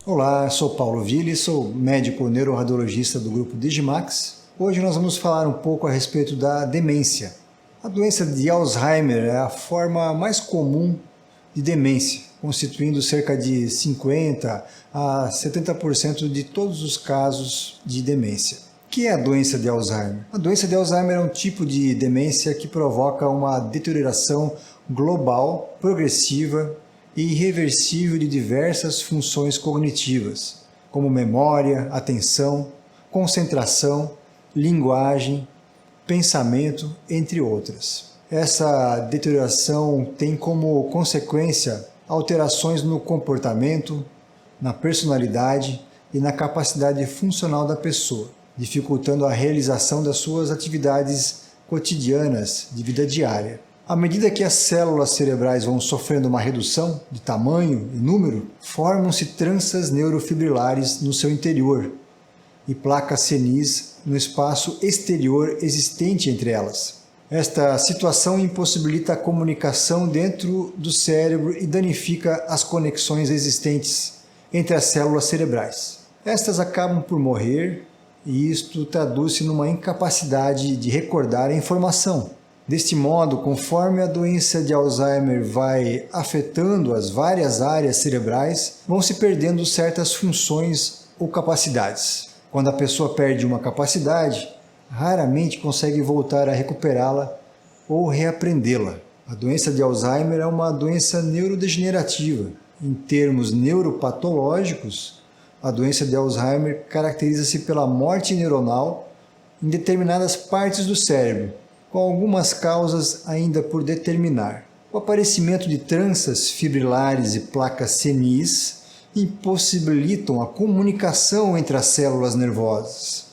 Olá, sou Paulo Ville, sou médico neuroradiologista do grupo Digimax. Hoje nós vamos falar um pouco a respeito da demência. A doença de Alzheimer é a forma mais comum de demência, constituindo cerca de 50% a 70% de todos os casos de demência. O que é a doença de Alzheimer? A doença de Alzheimer é um tipo de demência que provoca uma deterioração global, progressiva e irreversível de diversas funções cognitivas, como memória, atenção, concentração, linguagem, pensamento, entre outras. Essa deterioração tem como consequência alterações no comportamento, na personalidade e na capacidade funcional da pessoa, dificultando a realização das suas atividades cotidianas de vida diária. À medida que as células cerebrais vão sofrendo uma redução de tamanho e número, formam-se tranças neurofibrilares no seu interior e placas senis no espaço exterior existente entre elas. Esta situação impossibilita a comunicação dentro do cérebro e danifica as conexões existentes entre as células cerebrais. Estas acabam por morrer e isto traduz-se numa incapacidade de recordar a informação. Deste modo, conforme a doença de Alzheimer vai afetando as várias áreas cerebrais, vão se perdendo certas funções ou capacidades. Quando a pessoa perde uma capacidade, raramente consegue voltar a recuperá-la ou reaprendê-la. A doença de Alzheimer é uma doença neurodegenerativa. Em termos neuropatológicos, a doença de Alzheimer caracteriza-se pela morte neuronal em determinadas partes do cérebro, com algumas causas ainda por determinar. O aparecimento de tranças fibrilares e placas senis impossibilitam a comunicação entre as células nervosas,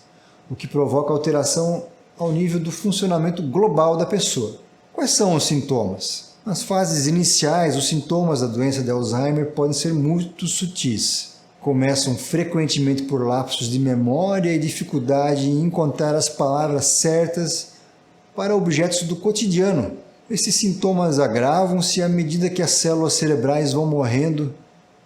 o que provoca alteração ao nível do funcionamento global da pessoa. Quais são os sintomas? Nas fases iniciais, os sintomas da doença de Alzheimer podem ser muito sutis. Começam frequentemente por lapsos de memória e dificuldade em encontrar as palavras certas para objetos do cotidiano. Esses sintomas agravam-se à medida que as células cerebrais vão morrendo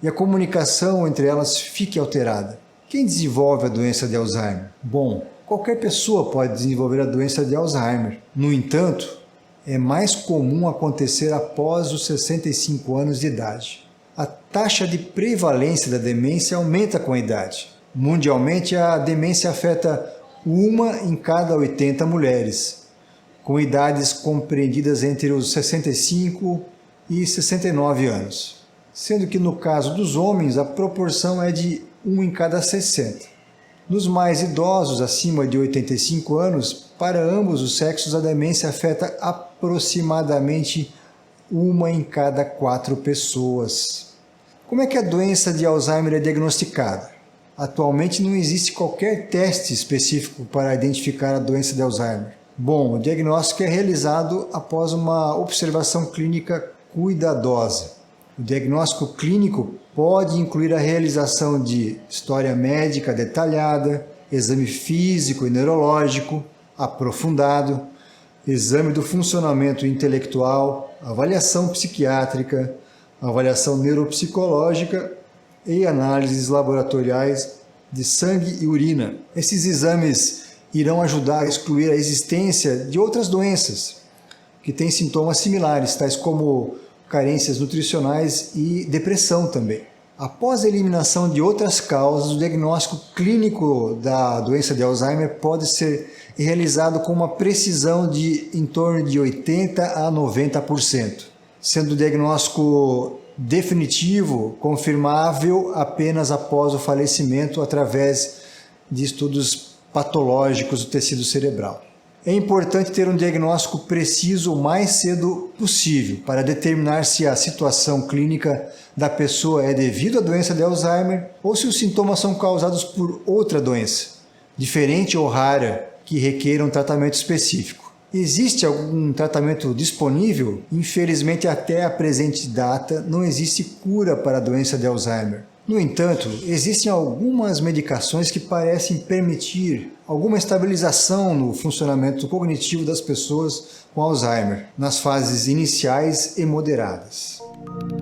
e a comunicação entre elas fique alterada. Quem desenvolve a doença de Alzheimer? Bom, qualquer pessoa pode desenvolver a doença de Alzheimer. No entanto, é mais comum acontecer após os 65 anos de idade. A taxa de prevalência da demência aumenta com a idade. Mundialmente, a demência afeta 1 em cada 80 mulheres, com idades compreendidas entre os 65 e 69 anos, sendo que no caso dos homens a proporção é de 1 em cada 60. Nos mais idosos, acima de 85 anos, para ambos os sexos a demência afeta aproximadamente 1 em cada 4 pessoas. Como é que a doença de Alzheimer é diagnosticada? Atualmente não existe qualquer teste específico para identificar a doença de Alzheimer. Bom, o diagnóstico é realizado após uma observação clínica cuidadosa. O diagnóstico clínico pode incluir a realização de história médica detalhada, exame físico e neurológico aprofundado, exame do funcionamento intelectual, avaliação psiquiátrica, avaliação neuropsicológica e análises laboratoriais de sangue e urina. Esses exames irão ajudar a excluir a existência de outras doenças que têm sintomas similares, tais como carências nutricionais e depressão também. Após a eliminação de outras causas, o diagnóstico clínico da doença de Alzheimer pode ser realizado com uma precisão de em torno de 80% a 90%, sendo o diagnóstico definitivo confirmável apenas após o falecimento através de estudos patológicos do tecido cerebral. É importante ter um diagnóstico preciso o mais cedo possível para determinar se a situação clínica da pessoa é devido à doença de Alzheimer ou se os sintomas são causados por outra doença, diferente ou rara, que requeira um tratamento específico. Existe algum tratamento disponível? Infelizmente, até a presente data, não existe cura para a doença de Alzheimer. No entanto, existem algumas medicações que parecem permitir alguma estabilização no funcionamento cognitivo das pessoas com Alzheimer, nas fases iniciais e moderadas. próxima.